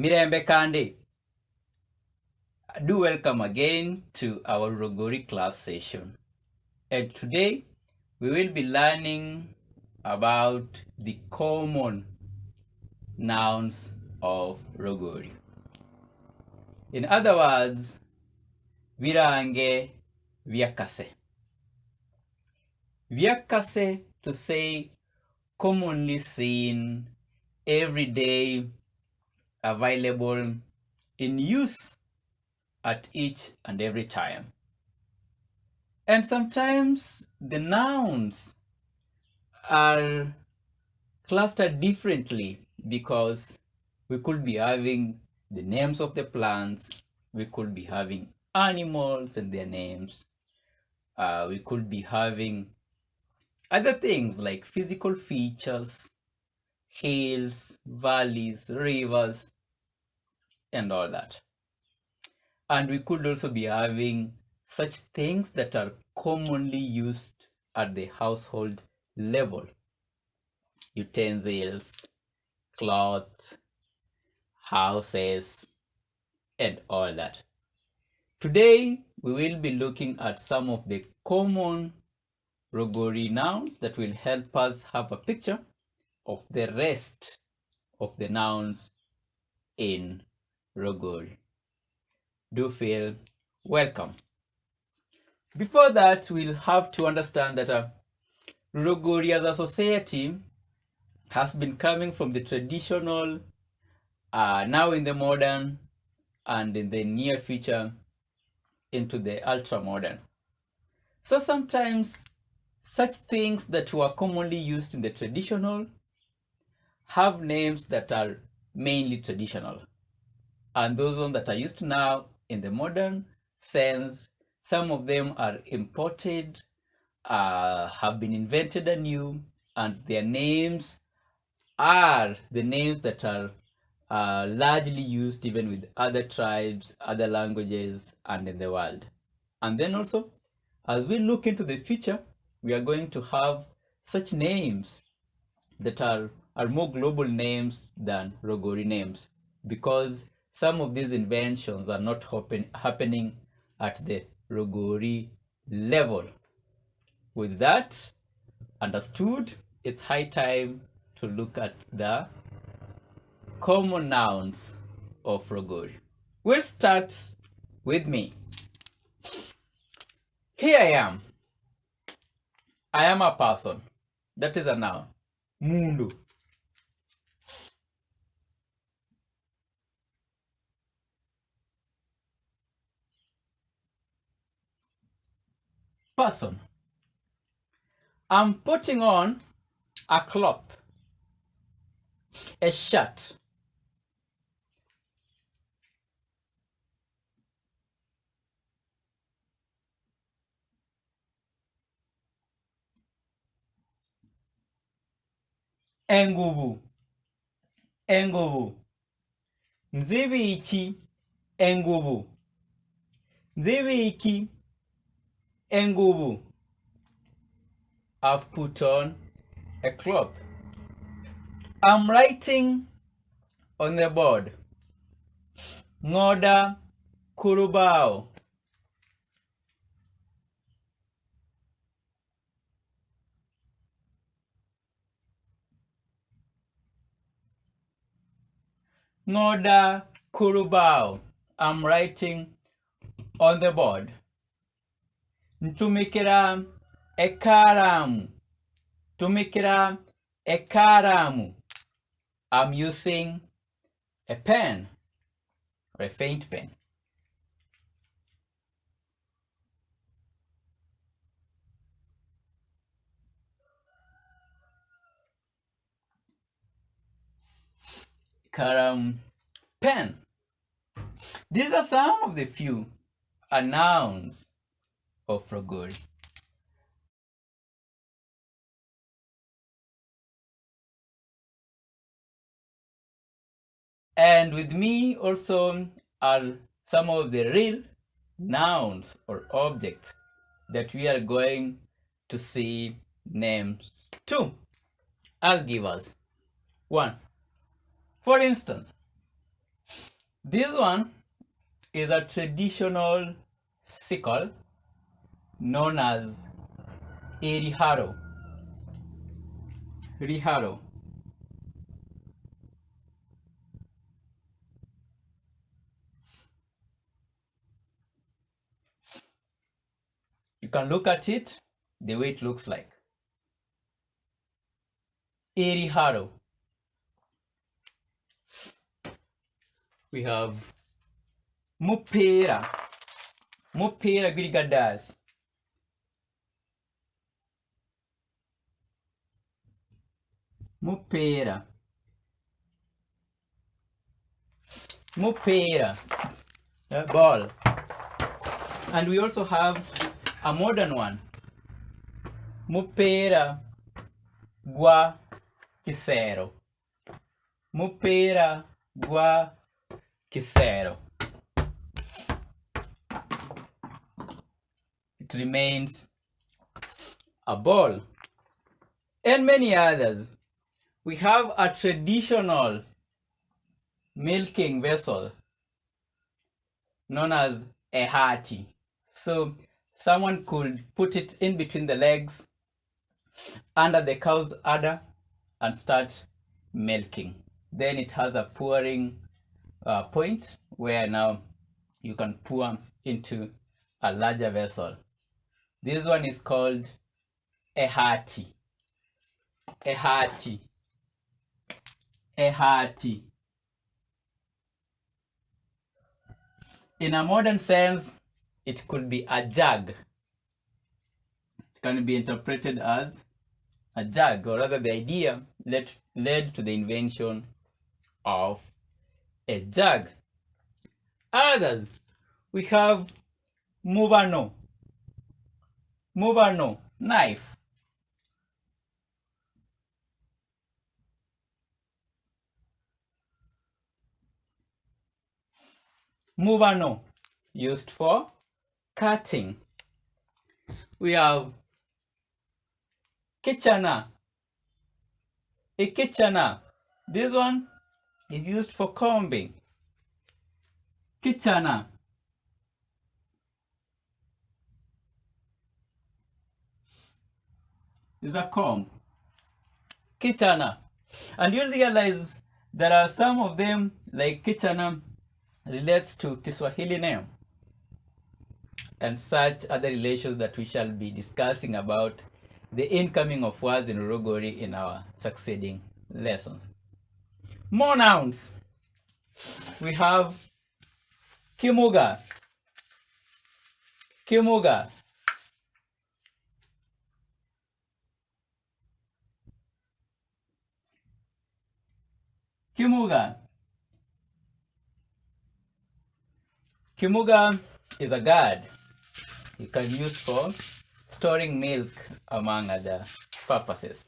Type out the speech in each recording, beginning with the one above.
Mirembe Kandi. Do welcome again to our Logooli class session. And today we will be learning about the common nouns of Logooli. In other words, Vilaange, kase. Kase to say commonly seen, everyday, available, in use at each and every time. And sometimes the nouns are clustered differently because we could be having the names of the plants, we could be having animals and their names, we could be having other things like physical features, hills, valleys, rivers, and all that. And we could also be having such things that are commonly used at the household level: utensils, clothes, houses, and all that. Today, we will be looking at some of the common Logooli nouns that will help us have a picture of the rest of the nouns in Logooli. Do feel welcome. Before that, we'll have to understand that Logooli as a society has been coming from the traditional, now in the modern, and in the near future into the ultra modern. So sometimes such things that were commonly used in the traditional have names that are mainly traditional, and those ones that are used now in the modern sense, some of them are imported, have been invented anew, and their names are the names that are largely used even with other tribes, other languages, and in the world. And then also, as we look into the future, we are going to have such names that are more global names than Logooli names, because some of these inventions are not happening at the Logooli level. With that understood, it's high time to look at the common nouns of Logooli. We'll start with me. Here I am. I am a person. That is a noun. Mundu. Person. I'm putting on a cloth, a shirt. Engubu. Engubu. Nzibiki. Engubu. Nzibiki. Engubu. I've put on a cloth. I'm writing on the board. Ngoda kurubao. Ngoda kurubao. I'm writing on the board. Ntumikira ekaramu. Tumikira ekaramu. I'm using a pen or a faint pen. Karam, pen. These are some of the few nouns of Logooli. And with me also are some of the real nouns or objects that we are going to see names to. I'll give us one. For instance, This one is a traditional sickle known as a riharo. Riharo. You can look at it the way it looks like. A riharo. We have mupera. Mupera grigadas. Mupera. Mupera. Ball. And we also have a modern one. Mupera gua kisero. Mupera gua kisero. It remains a ball. And many others. We have a traditional milking vessel known as a hati. So someone could put it in between the legs under the cow's udder and start milking. Then it has a pouring point where now you can pour into a larger vessel. This one is called a hati. A hati. A hati. In a modern sense, it could be a jug. It can be interpreted as a jug, or rather the idea led to the invention of a jug. Others, we have mubano. Mubano, knife. Mubano, used for cutting. We have kichana. A kichana. This one is used for combing. Kichana. Is a comb. Kichana. And you'll realize there are some of them, like kichana relates to Kiswahili name and such other relations that we shall be discussing about the incoming of words in Logooli in our succeeding lessons. More nouns. We have kimuga. Kimuga. Kimuga. Kimuga is a gourd you can use for storing milk, among other purposes.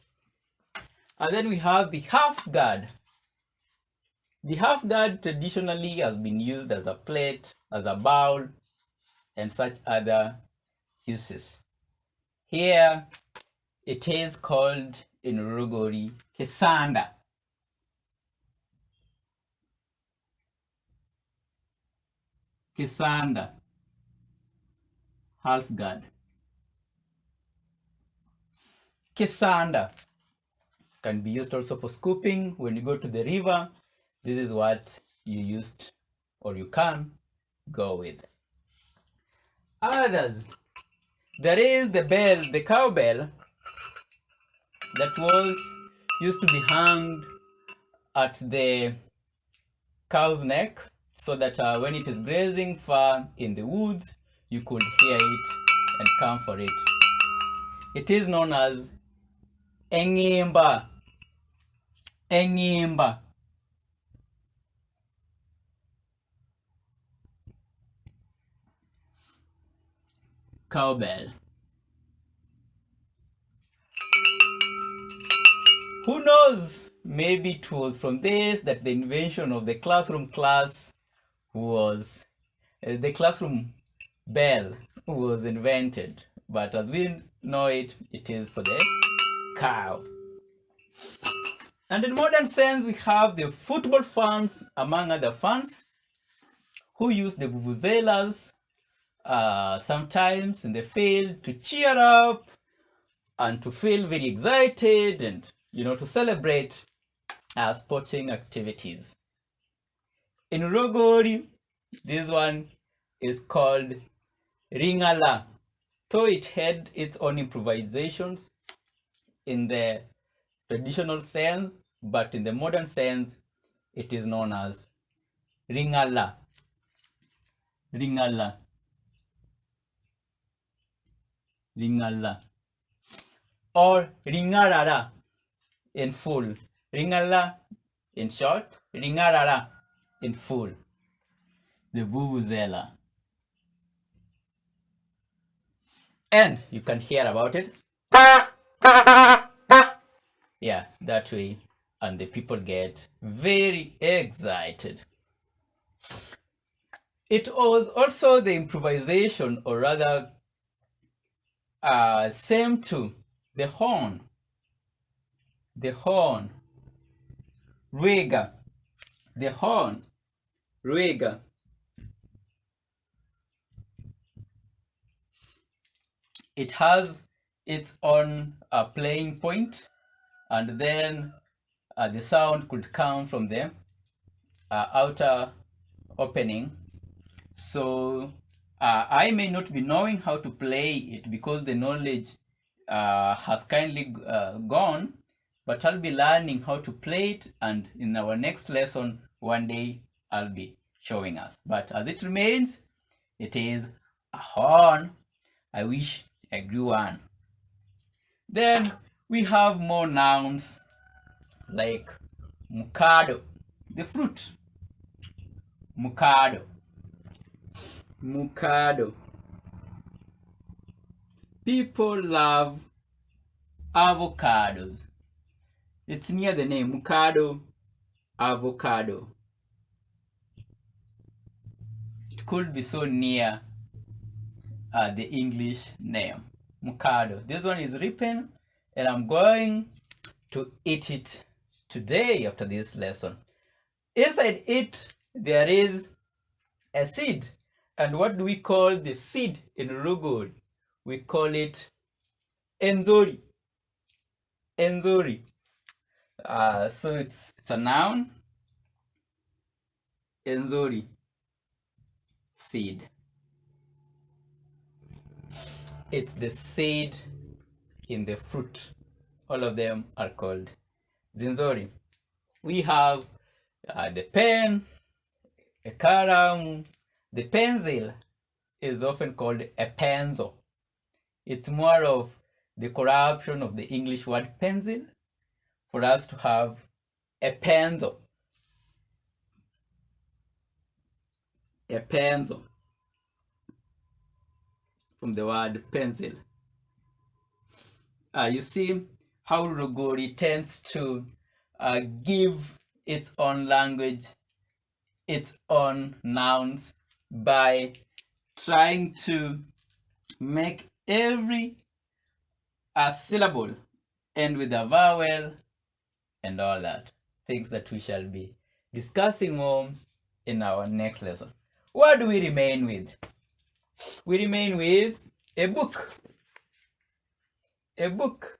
And then we have the half gourd. The half gourd traditionally has been used as a plate, as a bowl, and such other uses. Here it is called in Logooli kisanda. Kisanda, half gourd. Kisanda can be used also for scooping. When you go to the river, this is what you used or you can go with. Others, there is the bell, the cowbell, that was used to be hung at the cow's neck so that when it is grazing far in the woods, you could hear it and come for it. It is known as engimba. Engimba. Cowbell. Who knows? Maybe it was from this that the invention of the classroom the classroom bell was invented. But as we know it, it is for the cow. And in modern sense, we have the football fans, among other fans. who use the vuvuzelas sometimes in the field to cheer up and to feel very excited and, to celebrate sporting activities. In Logooli, this one is called Ringala. So it had its own improvisations in the traditional sense, but in the modern sense, it is known as Ringala. Ringala. Ringala. Or Ringarara in full. Ringala in short, Ringarara in full. The vuvuzela. And you can hear about it. Yeah, that way. And the people get very excited. It was also the improvisation, or rather, same to the horn. The horn. Ruega. The horn. Ruega. It has its own playing point, and then the sound could come from the outer opening. So I may not be knowing how to play it because the knowledge has kindly gone, but I'll be learning how to play it, and in our next lesson one day I'll be showing us. But as it remains, it is a horn. I wish I grew one. Then we have more nouns like mukado, the fruit. Mukado. Mukado. People love avocados. It's near the name, mukado, avocado. It could be so near the English name, mukado. This one is ripen, and I'm going to eat it today after this lesson. Inside it, there is a seed. And what do we call the seed in Logooli? We call it enzori. Enzori. So it's a noun. Enzori. Seed. It's the seed in the fruit. All of them are called zinzori. We have the pen, a karamu. The pencil is often called a pencil. It's more of the corruption of the English word pencil for us to have a pencil. A pencil from the word pencil. You see how Logooli tends to give its own language, its own nouns, by trying to make every syllable end with a vowel and all that. Things that we shall be discussing more in our next lesson. What do we remain with? We remain with a book. A book.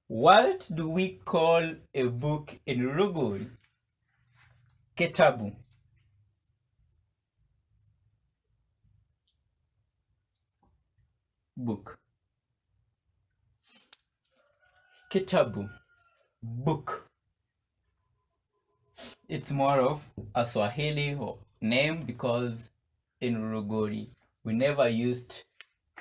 What do we call a book in Logooli? Kitabu. Book. Kitabu. Book. It's more of a Swahili name because in Logooli we never used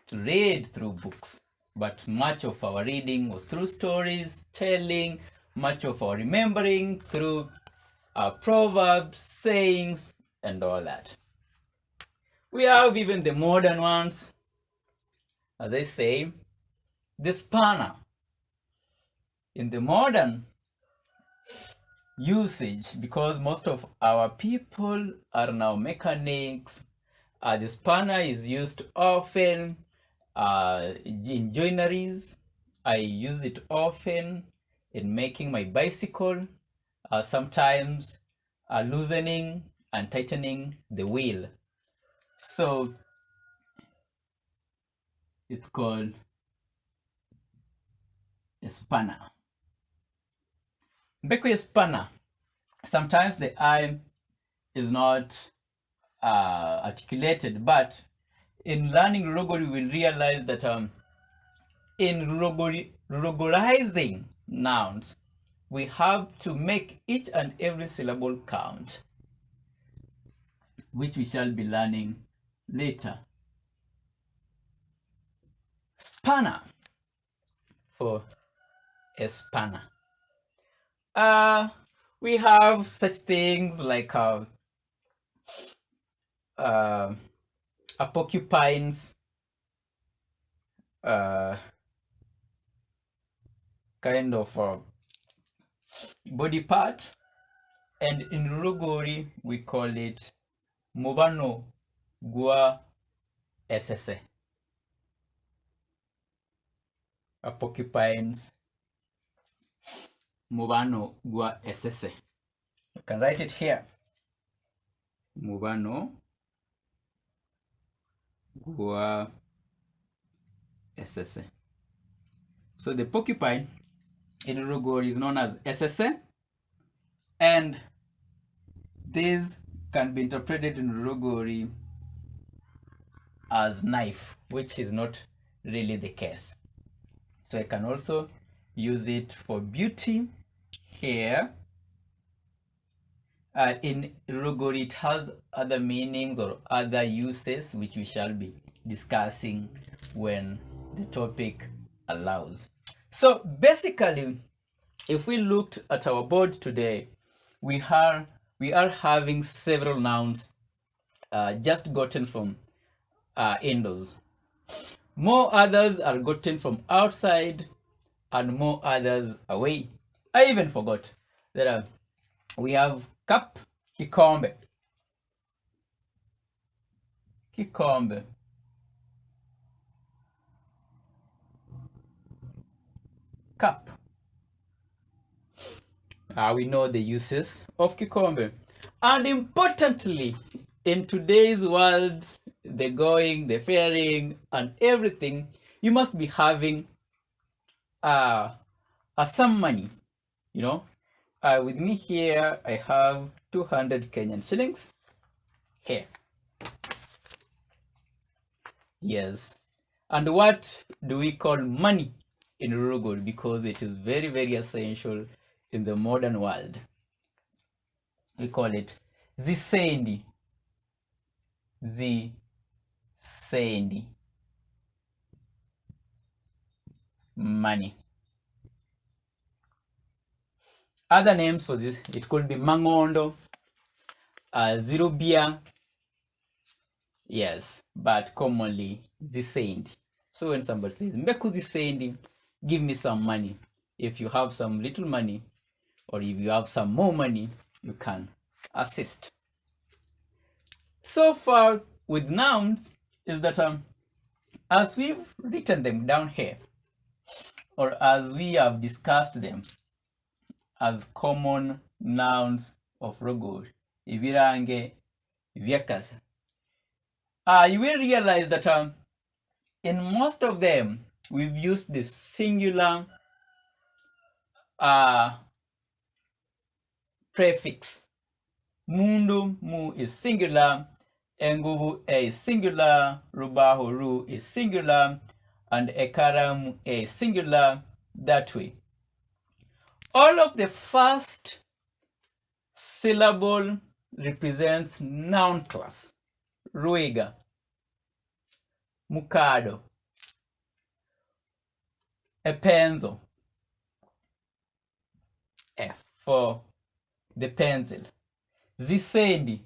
to read through books, but much of our reading was through stories, telling, much of our remembering through proverbs, sayings, and all that. We have even the modern ones, as I say, the spanner. In the modern usage, because most of our people are now mechanics, the spanner is used often in joineries. I use it often in making my bicycle, sometimes loosening and tightening the wheel. So it's called a spanner. Mbeko a spanner. Sometimes the I is not articulated, but in learning Logooli, we will realize that in Logoalizing nouns, we have to make each and every syllable count, which we shall be learning later. Spanner, for a spanner. We have such things like a porcupine's kind of body part, and in Logooli we call it mubano gua ss. A porcupine's mubano gua ss. You can write it here. Mubano gua ss. So the porcupine in Logooli is known as ss, and this can be interpreted in Logooli as knife, which is not really the case. So I can also use it for beauty here. In Logooli, it has other meanings or other uses, which we shall be discussing when the topic allows. So basically, if we looked at our board today, we are having several nouns just gotten from indoors. More others are gotten from outside, and more others away. I even forgot that we have cup, kikombe, kikombe, cup. We know the uses of kikombe, and importantly, in today's world, the going, the faring, and everything, you must be having some money, you know. With me here, I have 200 Kenyan shillings here. Yes. And what do we call money in Logooli? Because it is very, very essential in the modern world. We call it zisendi. Zisendi. Money. Other names for this, it could be mangondo, zirubia. Yes, but commonly zisendi. So when somebody says, Mbeku zisendi, give me some money. If you have some little money, or if you have some more money, you can assist. So far with nouns is that as we've written them down here, or as we have discussed them as common nouns of Logooli, Vilaange, kase, you will realize that in most of them we've used the singular prefix. Mundu, mu is singular, enguvu is singular, rubaho, ru is singular, and ekaramu is singular, that way. All of the first syllable represents noun class. Ruiga, mukado, epenzo, F for the pencil. Zisendi,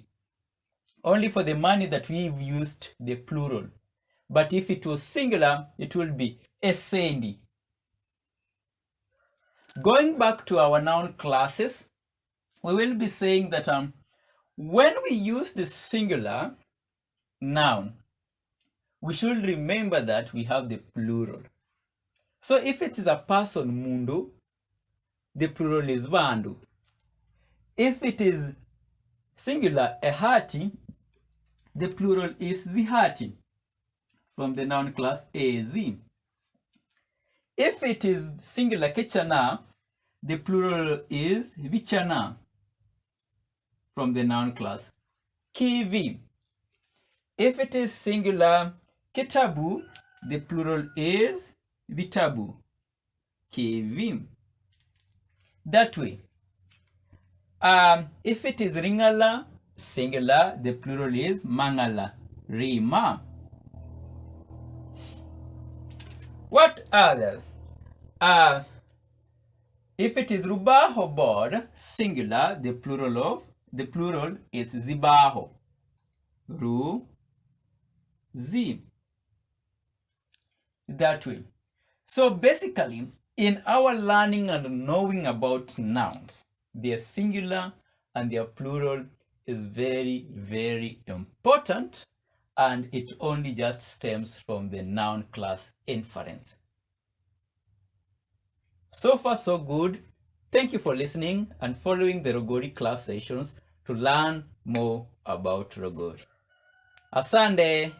only for the money that we've used the plural. But if it was singular, it will be essendi. Going back to our noun classes, we will be saying that when we use the singular noun, we should remember that we have the plural. So if it is a person, mundu, the plural is vandu. If it is singular ehati, the plural is zihati from the noun class az. If it is singular kichana, the plural is vichana from the noun class kivi. If it is singular kitabu, the plural is vitabu kivi. That way. If it is ringala, singular, the plural is mangala, rima. What others? If it is rubaho board, singular, the plural is zibaho, ru, zi. That way. So basically, in our learning and knowing about nouns, their singular and their plural is very, very important, and it only just stems from the noun class inference. So far, so good. Thank you for listening and following the Logooli class sessions to learn more about Logooli. Asante.